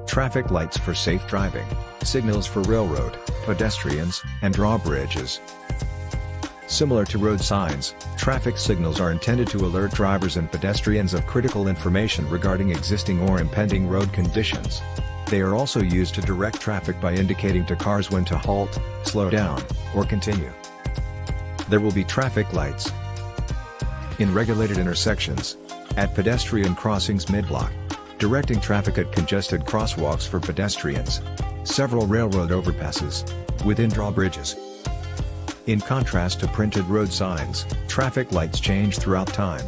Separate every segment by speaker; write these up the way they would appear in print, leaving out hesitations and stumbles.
Speaker 1: traffic lights for safe driving, signals for railroad, pedestrians, and drawbridges. Similar to road signs, traffic signals are intended to alert drivers and pedestrians of critical information regarding existing or impending road conditions. They are also used to direct traffic by indicating to cars when to halt, slow down, or continue. There will be traffic lights in regulated intersections, at pedestrian crossings mid-block, directing traffic at congested crosswalks for pedestrians, several railroad overpasses, within drawbridges. In contrast to printed road signs, traffic lights change throughout time.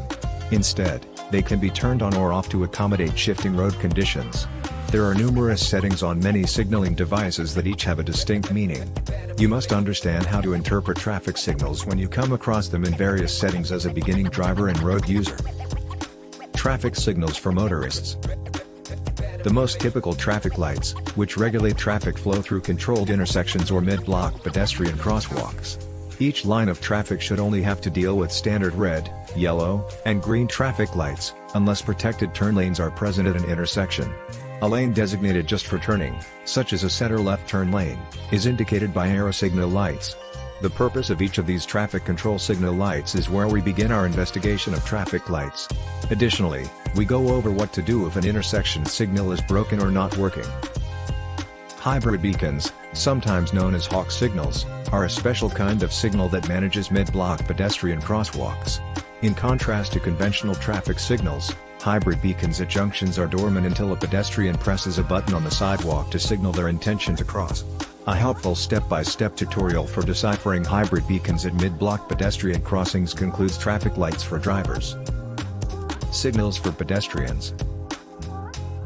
Speaker 1: Instead, they can be turned on or off to accommodate shifting road conditions. There are numerous settings on many signaling devices that each have a distinct meaning. You must understand how to interpret traffic signals when you come across them in various settings as a beginning driver and road user. Traffic signals for motorists. The most typical traffic lights, which regulate traffic flow through controlled intersections or mid-block pedestrian crosswalks. Each line of traffic should only have to deal with standard red, yellow, and green traffic lights, unless protected turn lanes are present at an intersection. A lane designated just for turning, such as a center left turn lane, is indicated by arrow signal lights. The purpose of each of these traffic control signal lights is where we begin our investigation of traffic lights. Additionally, we go over what to do if an intersection signal is broken or not working. Hybrid beacons, sometimes known as hawk signals, are a special kind of signal that manages mid-block pedestrian crosswalks. In contrast to conventional traffic signals, hybrid beacons at junctions are dormant until a pedestrian presses a button on the sidewalk to signal their intention to cross. A helpful step-by-step tutorial for deciphering hybrid beacons at mid-block pedestrian crossings concludes traffic lights for drivers. Signals for pedestrians.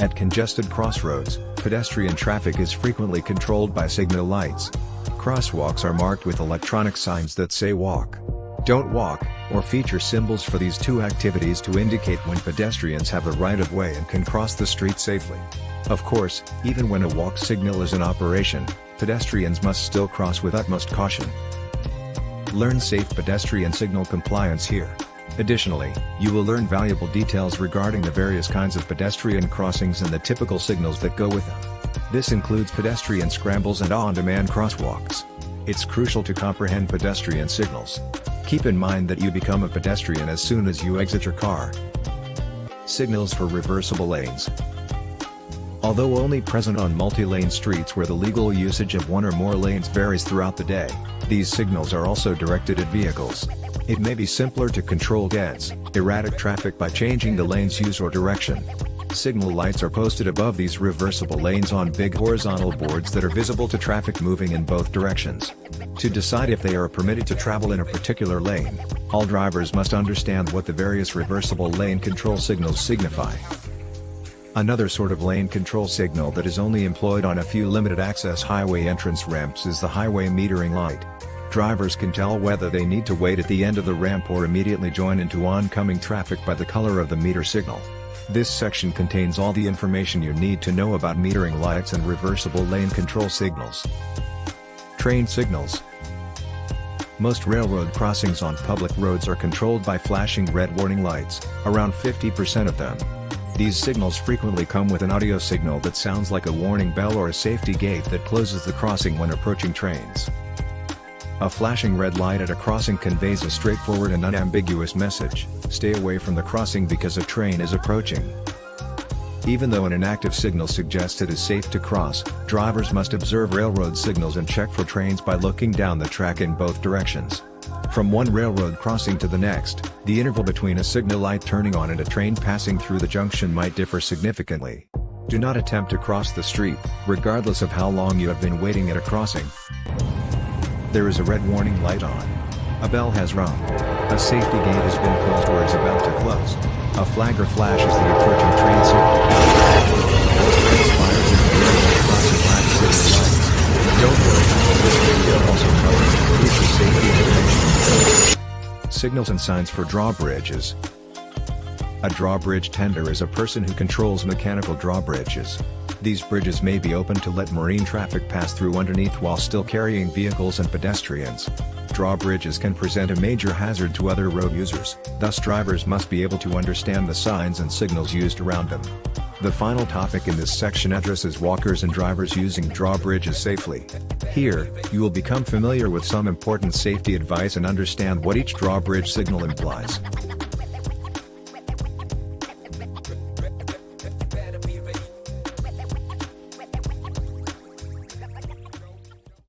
Speaker 1: At congested crossroads, pedestrian traffic is frequently controlled by signal lights. Crosswalks are marked with electronic signs that say walk, don't walk, or feature symbols for these two activities to indicate when pedestrians have the right of way and can cross the street safely. Of course, even when a walk signal is in operation, pedestrians must still cross with utmost caution. Learn safe pedestrian signal compliance here. Additionally, you will learn valuable details regarding the various kinds of pedestrian crossings and the typical signals that go with them. This includes pedestrian scrambles and on-demand crosswalks. It's crucial to comprehend pedestrian signals. Keep in mind that you become a pedestrian as soon as you exit your car. Signals for reversible lanes. Although only present on multi-lane streets where the legal usage of one or more lanes varies throughout the day, these signals are also directed at vehicles. It may be simpler to control dense, erratic traffic by changing the lane's use or direction. Signal lights are posted above these reversible lanes on big horizontal boards that are visible to traffic moving in both directions. To decide if they are permitted to travel in a particular lane, all drivers must understand what the various reversible lane control signals signify. Another sort of lane control signal that is only employed on a few limited access highway entrance ramps is the highway metering light. Drivers can tell whether they need to wait at the end of the ramp or immediately join into oncoming traffic by the color of the meter signal. This section contains all the information you need to know about metering lights and reversible lane control signals. Train signals. Most railroad crossings on public roads are controlled by flashing red warning lights, around 50% of them. These signals frequently come with an audio signal that sounds like a warning bell or a safety gate that closes the crossing when approaching trains. A flashing red light at a crossing conveys a straightforward and unambiguous message: stay away from the crossing because a train is approaching. Even though an inactive signal suggests it is safe to cross, drivers must observe railroad signals and check for trains by looking down the track in both directions. From one railroad crossing to the next, the interval between a signal light turning on and a train passing through the junction might differ significantly. Do not attempt to cross the street, regardless of how long you have been waiting at a crossing. There is a red warning light on. A bell has rung. A safety gate has been closed or is about to close. A flagger flashes the approaching train signal. Transpires in the railroad crossing line signal light. Don't worry, this video also covers crucial safety information. Signals and signs for drawbridges. A drawbridge tender is a person who controls mechanical drawbridges. These bridges may be open to let marine traffic pass through underneath while still carrying vehicles and pedestrians. Drawbridges can present a major hazard to other road users, thus drivers must be able to understand the signs and signals used around them. The final topic in this section addresses walkers and drivers using drawbridges safely. Here, you will become familiar with some important safety advice and understand what each drawbridge signal implies.